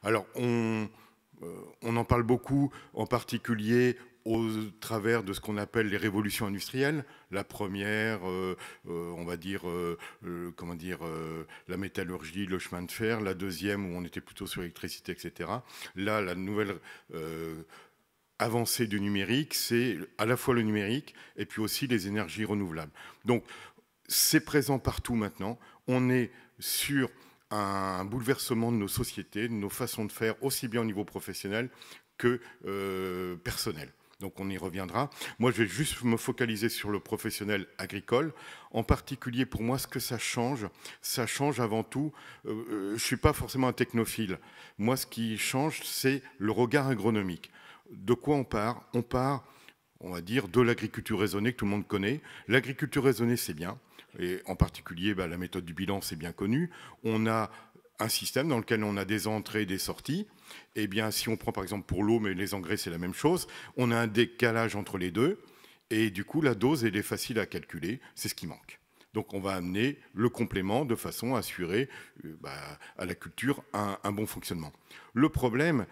Alors, on en parle beaucoup, en particulier au travers de ce qu'on appelle les révolutions industrielles. La première, on va dire, comment dire, la métallurgie, le chemin de fer. La deuxième, où on était plutôt sur l'électricité, etc. Là, la nouvelle avancée du numérique, c'est à la fois le numérique et puis aussi les énergies renouvelables. Donc, c'est présent partout maintenant. On est sur un bouleversement de nos sociétés, de nos façons de faire, aussi bien au niveau professionnel que personnel. Donc on y reviendra. Moi, je vais juste me focaliser sur le professionnel agricole. En particulier, pour moi, ce que ça change avant tout, je ne suis pas forcément un technophile. Moi, ce qui change, c'est le regard agronomique. De quoi on part? On part, on va dire, de l'agriculture raisonnée que tout le monde connaît. L'agriculture raisonnée, c'est bien. Et en particulier, la méthode du bilan, c'est bien connu. On a un système dans lequel on a des entrées et des sorties. Eh bien, si on prend par exemple pour l'eau, mais les engrais, c'est la même chose, on a un décalage entre les deux. Et du coup, la dose, elle est facile à calculer. C'est ce qui manque. Donc, on va amener le complément de façon à assurer à la culture un bon fonctionnement. Le problème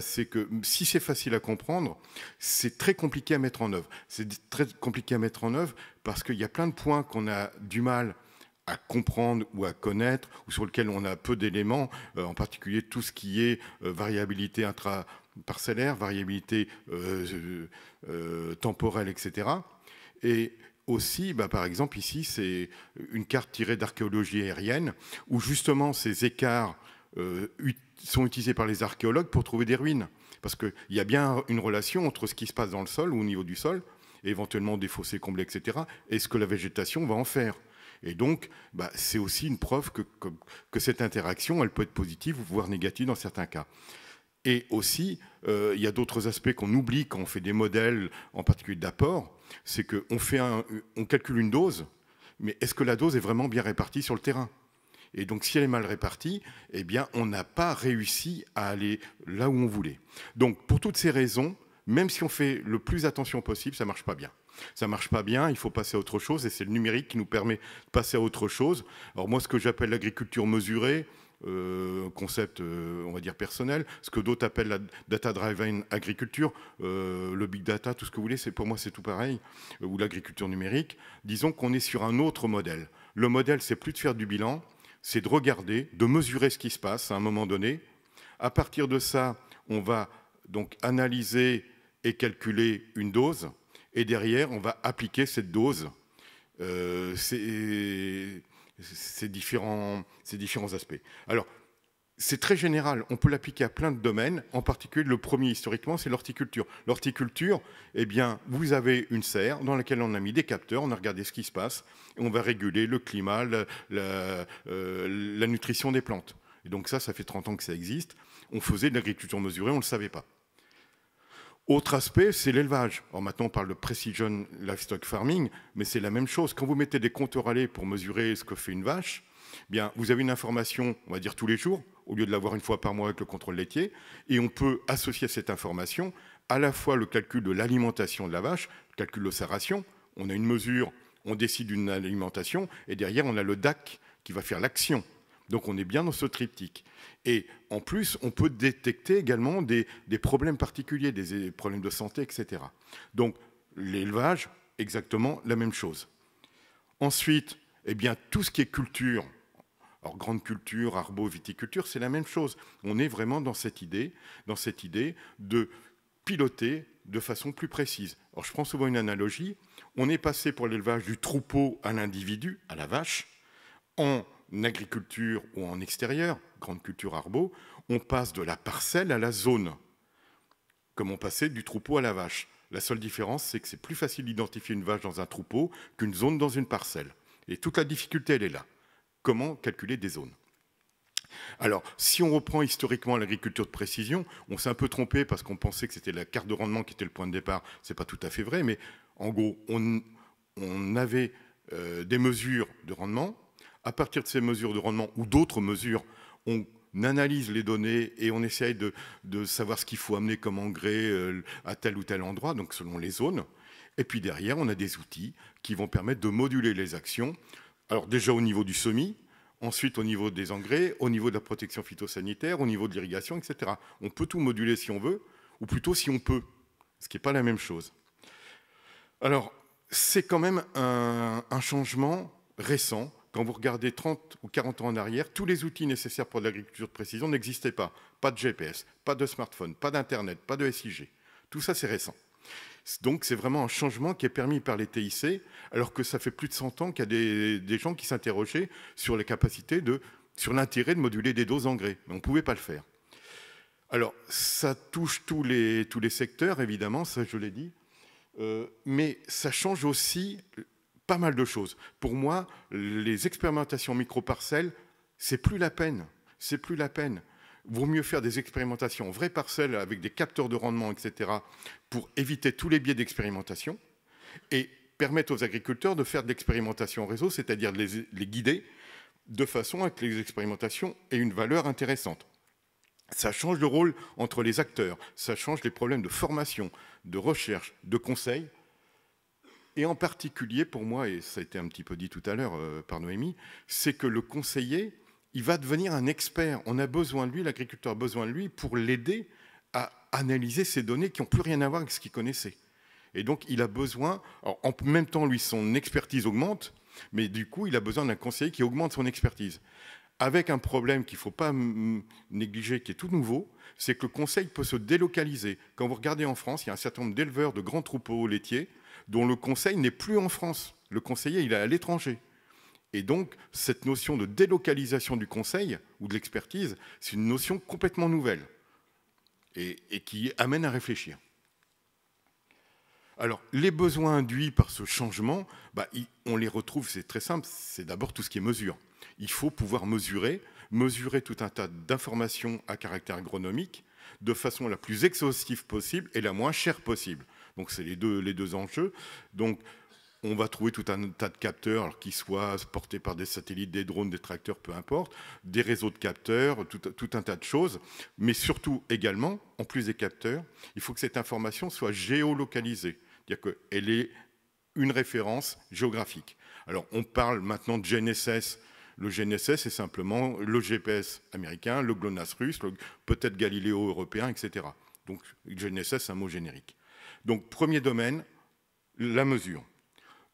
c'est que si c'est facile à comprendre, c'est très compliqué à mettre en œuvre. C'est très compliqué à mettre en œuvre parce qu'il y a plein de points qu'on a du mal à comprendre ou à connaître, ou sur lesquels on a peu d'éléments, en particulier tout ce qui est variabilité intraparcellaire, variabilité temporelle, etc. Et aussi, par exemple, ici, c'est une carte tirée d'archéologie aérienne, où justement ces écarts sont utilisés par les archéologues pour trouver des ruines. Parce qu'il y a bien une relation entre ce qui se passe dans le sol, ou au niveau du sol, et éventuellement des fossés comblés, etc., et ce que la végétation va en faire. Et donc, c'est aussi une preuve que cette interaction, elle peut être positive, voire négative dans certains cas. Et aussi, il y a d'autres aspects qu'on oublie quand on fait des modèles, en particulier d'apport, c'est qu'on calcule une dose, mais est-ce que la dose est vraiment bien répartie sur le terrain? Et donc, si elle est mal répartie, eh bien, on n'a pas réussi à aller là où on voulait. Donc, pour toutes ces raisons, même si on fait le plus attention possible, ça ne marche pas bien. Ça ne marche pas bien, il faut passer à autre chose, et c'est le numérique qui nous permet de passer à autre chose. Alors moi, ce que j'appelle l'agriculture mesurée, concept, on va dire, personnel, ce que d'autres appellent la data-driven agriculture, le big data, tout ce que vous voulez, pour moi, c'est tout pareil, ou l'agriculture numérique. Disons qu'on est sur un autre modèle. Le modèle, c'est plus de faire du bilan, c'est de regarder, de mesurer ce qui se passe à un moment donné. À partir de ça, on va donc analyser et calculer une dose, et derrière, on va appliquer cette dose, ces différents aspects. Alors, c'est très général, on peut l'appliquer à plein de domaines, en particulier le premier historiquement, c'est l'horticulture. L'horticulture, eh bien, vous avez une serre dans laquelle on a mis des capteurs, on a regardé ce qui se passe, et on va réguler le climat, la nutrition des plantes. Et donc ça fait 30 ans que ça existe. On faisait de l'agriculture mesurée, on ne le savait pas. Autre aspect, c'est l'élevage. Alors maintenant, on parle de precision livestock farming, mais c'est la même chose. Quand vous mettez des compteurs à lait pour mesurer ce que fait une vache, bien, vous avez une information, on va dire tous les jours, au lieu de l'avoir une fois par mois avec le contrôle laitier, et on peut associer à cette information à la fois le calcul de l'alimentation de la vache, le calcul de sa ration. On a une mesure, on décide d'une alimentation, et derrière, on a le DAC qui va faire l'action. Donc on est bien dans ce triptyque. Et en plus, on peut détecter également des problèmes particuliers, des problèmes de santé, etc. Donc l'élevage, exactement la même chose. Ensuite, eh bien, tout ce qui est culture, alors grande culture, arbo-viticulture, c'est la même chose. On est vraiment dans cette idée de piloter de façon plus précise. Alors je prends souvent une analogie. On est passé pour l'élevage du troupeau à l'individu, à la vache, en agriculture ou en extérieur, grande culture arbo, on passe de la parcelle à la zone, comme on passait du troupeau à la vache. La seule différence, c'est que c'est plus facile d'identifier une vache dans un troupeau qu'une zone dans une parcelle. Et toute la difficulté, elle est là. Comment calculer des zones? Alors, si on reprend historiquement l'agriculture de précision, on s'est un peu trompé parce qu'on pensait que c'était la carte de rendement qui était le point de départ. Ce n'est pas tout à fait vrai, mais en gros, on avait des mesures de rendement. À partir de ces mesures de rendement ou d'autres mesures, on analyse les données et on essaye de savoir ce qu'il faut amener comme engrais à tel ou tel endroit, donc selon les zones. Et puis derrière, on a des outils qui vont permettre de moduler les actions. Alors déjà au niveau du semis, Ensuite, au niveau des engrais, au niveau de la protection phytosanitaire, au niveau de l'irrigation, etc. On peut tout moduler si on veut, ou plutôt si on peut, ce qui n'est pas la même chose. Alors, c'est quand même un changement récent. Quand vous regardez 30 ou 40 ans en arrière, tous les outils nécessaires pour l'agriculture de précision n'existaient pas. Pas de GPS, pas de smartphone, pas d'Internet, pas de SIG. Tout ça, c'est récent. Donc, c'est vraiment un changement qui est permis par les TIC, alors que ça fait plus de 100 ans qu'il y a des gens qui s'interrogeaient sur les capacités sur l'intérêt de moduler des doses d'engrais. Mais on ne pouvait pas le faire. Alors, ça touche tous les secteurs, évidemment, ça je l'ai dit. Mais ça change aussi pas mal de choses. Pour moi, les expérimentations micro-parcelles, c'est plus la peine. C'est plus la peine. Vaut mieux faire des expérimentations vraies parcelles avec des capteurs de rendement, etc., pour éviter tous les biais d'expérimentation et permettre aux agriculteurs de faire de l'expérimentation en réseau, c'est-à-dire de les guider de façon à que les expérimentations aient une valeur intéressante. Ça change le rôle entre les acteurs, ça change les problèmes de formation, de recherche, de conseil. Et en particulier, pour moi, et ça a été un petit peu dit tout à l'heure par Noémie, c'est que le conseiller, il va devenir un expert. On a besoin de lui, l'agriculteur a besoin de lui pour l'aider à analyser ces données qui n'ont plus rien à voir avec ce qu'il connaissait. Et donc, il a besoin, alors, en même temps, lui, son expertise augmente, mais du coup, il a besoin d'un conseiller qui augmente son expertise. Avec un problème qu'il ne faut pas négliger, qui est tout nouveau, c'est que le conseil peut se délocaliser. Quand vous regardez en France, il y a un certain nombre d'éleveurs de grands troupeaux laitiers dont le conseil n'est plus en France. Le conseiller, il est à l'étranger. Et donc, cette notion de délocalisation du conseil ou de l'expertise, c'est une notion complètement nouvelle et qui amène à réfléchir. Alors, les besoins induits par ce changement, on les retrouve, c'est très simple, c'est d'abord tout ce qui est mesure. Il faut pouvoir mesurer tout un tas d'informations à caractère agronomique de façon la plus exhaustive possible et la moins chère possible. Donc, c'est les deux enjeux. Donc, on va trouver tout un tas de capteurs, qui soient portés par des satellites, des drones, des tracteurs, peu importe, des réseaux de capteurs, tout un tas de choses. Mais surtout, également, en plus des capteurs, il faut que cette information soit géolocalisée. C'est-à-dire qu'elle est une référence géographique. Alors, on parle maintenant de GNSS. Le GNSS, c'est simplement le GPS américain, le GLONASS russe, peut-être Galileo européen, etc. Donc, GNSS, c'est un mot générique. Donc, premier domaine, la mesure.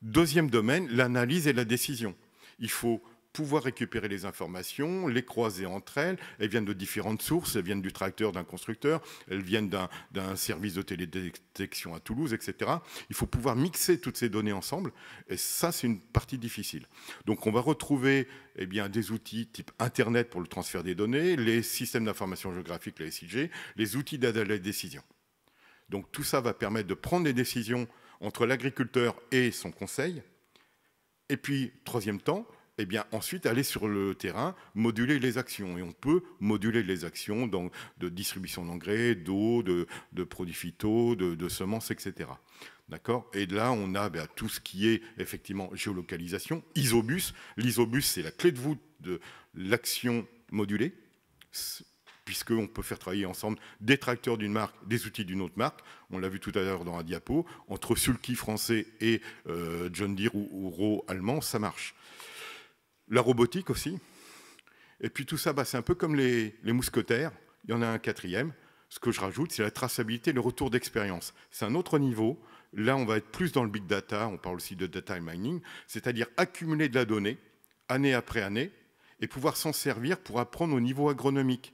Deuxième domaine, l'analyse et la décision. Il faut pouvoir récupérer les informations, les croiser entre elles. Elles viennent de différentes sources, elles viennent du tracteur d'un constructeur, elles viennent d'un service de télédétection à Toulouse, etc. Il faut pouvoir mixer toutes ces données ensemble, et ça, c'est une partie difficile. Donc, on va retrouver des outils type Internet pour le transfert des données, les systèmes d'information géographique, les SIG, les outils d'aide à la décision. Donc, tout ça va permettre de prendre des décisions entre l'agriculteur et son conseil. Et puis, troisième temps, ensuite, aller sur le terrain, moduler les actions. Et on peut moduler les actions de distribution d'engrais, d'eau, de produits phyto, de semences, etc. D'accord ? Et là, on a tout ce qui est effectivement géolocalisation, isobus. L'isobus, c'est la clé de voûte de l'action modulée, puisqu'on peut faire travailler ensemble des tracteurs d'une marque, des outils d'une autre marque. On l'a vu tout à l'heure dans la diapo. Entre Sulky français et John Deere ou Ro allemand, ça marche. La robotique aussi. Et puis tout ça, c'est un peu comme les mousquetaires. Il y en a un quatrième. Ce que je rajoute, c'est la traçabilité, le retour d'expérience. C'est un autre niveau. Là, on va être plus dans le big data. On parle aussi de data mining, c'est-à-dire accumuler de la donnée, année après année, et pouvoir s'en servir pour apprendre au niveau agronomique.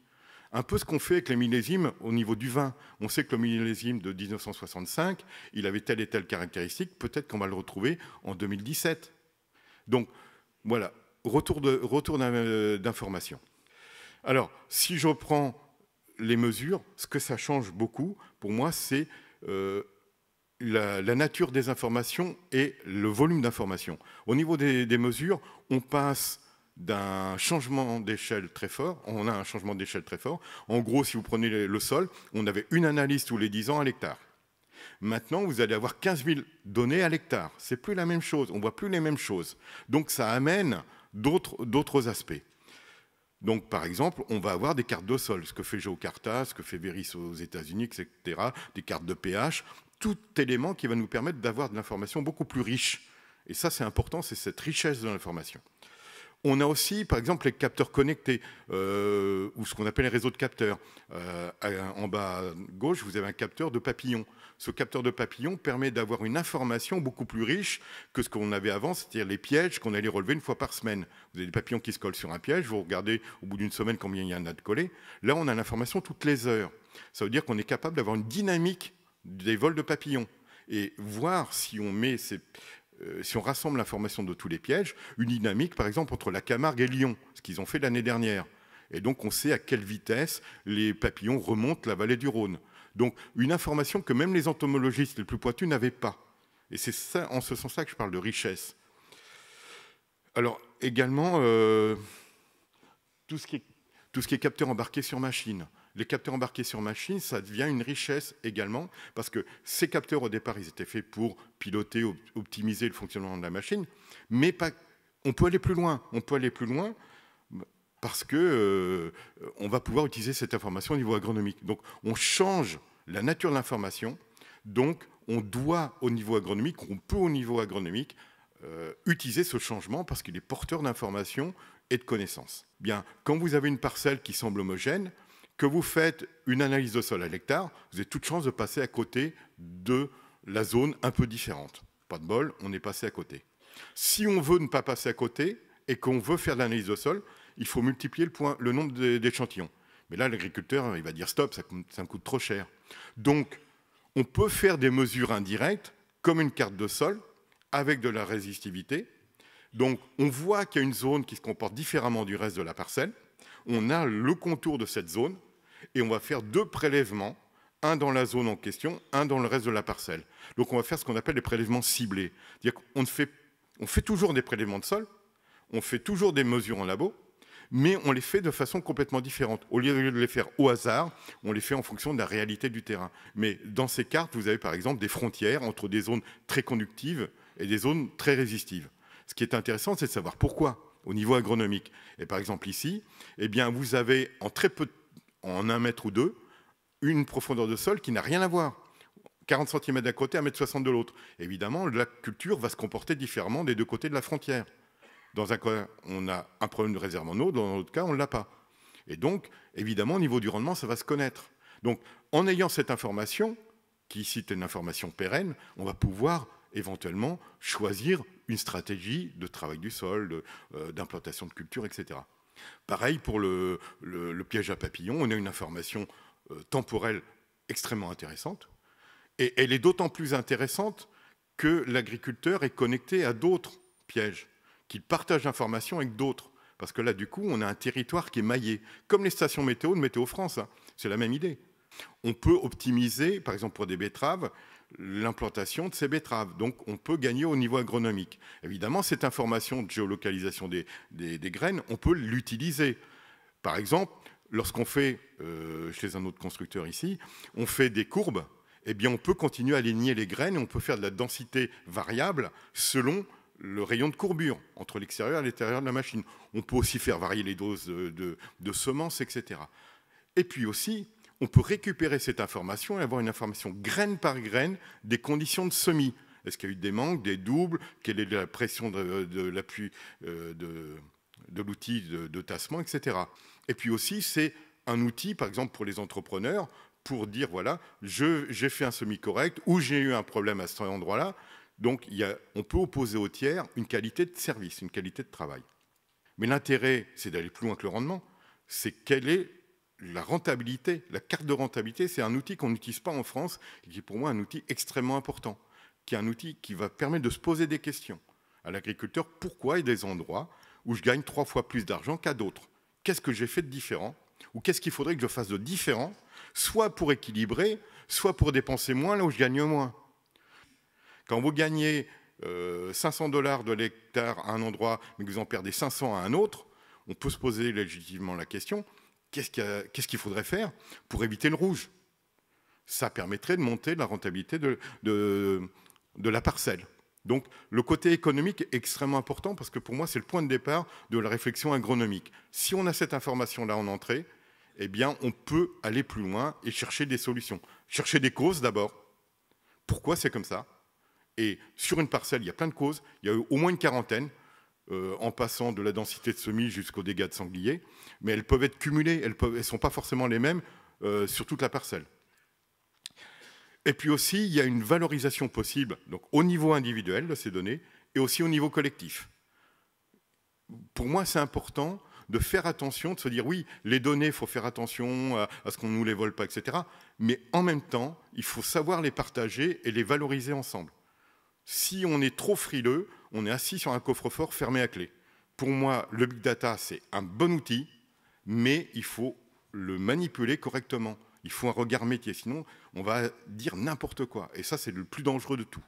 Un peu ce qu'on fait avec les millésimes au niveau du vin. On sait que le millésime de 1965, il avait telle et telle caractéristique. Peut-être qu'on va le retrouver en 2017. Donc, voilà, retour d'information. Alors, si je reprends les mesures, ce que ça change beaucoup, pour moi, c'est la nature des informations et le volume d'informations. Au niveau des mesures, on passe d'un changement d'échelle très fort. On a un changement d'échelle très fort. En gros, si vous prenez le sol, on avait une analyse tous les 10 ans à l'hectare. Maintenant, vous allez avoir 15 000 données à l'hectare. C'est plus la même chose. On ne voit plus les mêmes choses. Donc, ça amène d'autres aspects. Donc, par exemple, on va avoir des cartes de sol, ce que fait GeoCarta, ce que fait Veris aux États-Unis, etc., des cartes de pH, tout élément qui va nous permettre d'avoir de l'information beaucoup plus riche. Et ça, c'est important, c'est cette richesse de l'information. On a aussi, par exemple, les capteurs connectés, ou ce qu'on appelle les réseaux de capteurs. En bas à gauche, vous avez un capteur de papillon. Ce capteur de papillon permet d'avoir une information beaucoup plus riche que ce qu'on avait avant, c'est-à-dire les pièges qu'on allait relever une fois par semaine. Vous avez des papillons qui se collent sur un piège, vous regardez au bout d'une semaine combien il y en a de collés. Là, on a l'information toutes les heures. Ça veut dire qu'on est capable d'avoir une dynamique des vols de papillons et voir si on met si on rassemble l'information de tous les pièges, une dynamique, par exemple, entre la Camargue et Lyon, ce qu'ils ont fait l'année dernière. Et donc, on sait à quelle vitesse les papillons remontent la vallée du Rhône. Donc, une information que même les entomologistes les plus pointus n'avaient pas. Et c'est ça, en ce sens-là que je parle de richesse. Alors, également, tout ce qui est capteur embarqué sur machine. Les capteurs embarqués sur machine, ça devient une richesse également, parce que ces capteurs, au départ, ils étaient faits pour piloter, optimiser le fonctionnement de la machine, mais pas, on peut aller plus loin. On peut aller plus loin parce que on va pouvoir utiliser cette information au niveau agronomique. Donc, on change la nature de l'information. Donc, on doit, au niveau agronomique, on peut, au niveau agronomique, utiliser ce changement parce qu'il est porteur d'informations et de connaissances. Bien, quand vous avez une parcelle qui semble homogène, que vous faites une analyse de sol à l'hectare, vous avez toute chance de passer à côté de la zone un peu différente. Pas de bol, on est passé à côté. Si on veut ne pas passer à côté et qu'on veut faire de l'analyse de sol, il faut multiplier le nombre d'échantillons. Mais là, l'agriculteur, il va dire stop, ça me coûte trop cher. Donc, on peut faire des mesures indirectes, comme une carte de sol, avec de la résistivité. Donc, on voit qu'il y a une zone qui se comporte différemment du reste de la parcelle. On a le contour de cette zone et on va faire 2 prélèvements, un dans la zone en question, un dans le reste de la parcelle. Donc on va faire ce qu'on appelle des prélèvements ciblés. C'est-à-dire qu'on fait toujours des prélèvements de sol, on fait toujours des mesures en labo, mais on les fait de façon complètement différente. Au lieu de les faire au hasard, on les fait en fonction de la réalité du terrain. Mais dans ces cartes, vous avez par exemple des frontières entre des zones très conductives et des zones très résistives. Ce qui est intéressant, c'est de savoir pourquoi au niveau agronomique. Et par exemple ici, eh bien, vous avez en 1 mètre ou 2, une profondeur de sol qui n'a rien à voir. 40 cm d'un côté, 1,60 m de l'autre. Évidemment, la culture va se comporter différemment des 2 côtés de la frontière. Dans un cas, on a un problème de réserve en eau, dans l'autre cas, on ne l'a pas. Et donc, évidemment, au niveau du rendement, ça va se connaître. Donc, en ayant cette information, qui ici est une information pérenne, on va pouvoir éventuellement choisir une stratégie de travail du sol, d'implantation de culture, etc. Pareil pour le piège à papillons, on a une information temporelle extrêmement intéressante. Et elle est d'autant plus intéressante que l'agriculteur est connecté à d'autres pièges, qu'il partage l'information avec d'autres. Parce que là, du coup, on a un territoire qui est maillé. Comme les stations météo de Météo France, hein, c'est la même idée. On peut optimiser, par exemple pour des betteraves, l'implantation de ces betteraves. Donc, on peut gagner au niveau agronomique. Évidemment, cette information de géolocalisation des graines, on peut l'utiliser. Par exemple, lorsqu'on fait, chez un autre constructeur ici, on fait des courbes, eh bien, on peut continuer à aligner les graines et on peut faire de la densité variable selon le rayon de courbure entre l'extérieur et l'intérieur de la machine. On peut aussi faire varier les doses de semences, etc. Et puis aussi, on peut récupérer cette information et avoir une information graine par graine des conditions de semis. Est-ce qu'il y a eu des manques, des doubles? Quelle est la pression de l'appui de l'outil de tassement, etc. Et puis aussi, c'est un outil, par exemple, pour les entrepreneurs, pour dire, voilà, j'ai fait un semis correct ou j'ai eu un problème à cet endroit-là. Donc, on peut opposer au tiers une qualité de service, une qualité de travail. Mais l'intérêt, c'est d'aller plus loin que le rendement. C'est quelle est la rentabilité. La carte de rentabilité, c'est un outil qu'on n'utilise pas en France et qui est pour moi un outil extrêmement important, qui est un outil qui va permettre de se poser des questions à l'agriculteur. Pourquoi il y a des endroits où je gagne 3 fois plus d'argent qu'à d'autres? Qu'est-ce que j'ai fait de différent? Ou qu'est-ce qu'il faudrait que je fasse de différent, soit pour équilibrer, soit pour dépenser moins là où je gagne moins? Quand vous gagnez 500 $ de l'hectare à un endroit, mais que vous en perdez 500 à un autre, on peut se poser légitimement la question, qu'est-ce qu'il faudrait faire pour éviter le rouge? Ça permettrait de monter la rentabilité de la parcelle. Donc le côté économique est extrêmement important parce que pour moi, c'est le point de départ de la réflexion agronomique. Si on a cette information-là en entrée, eh bien, on peut aller plus loin et chercher des solutions. Chercher des causes d'abord. Pourquoi c'est comme ça? Et sur une parcelle, il y a plein de causes. Il y a au moins une quarantaine. en passant de la densité de semis jusqu'aux dégâts de sanglier, mais elles peuvent être cumulées, elles ne sont pas forcément les mêmes sur toute la parcelle. Et puis aussi, il y a une valorisation possible donc, au niveau individuel de ces données et aussi au niveau collectif. Pour moi, c'est important de faire attention, de se dire oui, les données, il faut faire attention à ce qu'on ne nous les vole pas, etc. Mais en même temps, il faut savoir les partager et les valoriser ensemble. Si on est trop frileux, on est assis sur un coffre-fort fermé à clé. Pour moi, le big data, c'est un bon outil, mais il faut le manipuler correctement. Il faut un regard métier, sinon on va dire n'importe quoi. Et ça, c'est le plus dangereux de tout.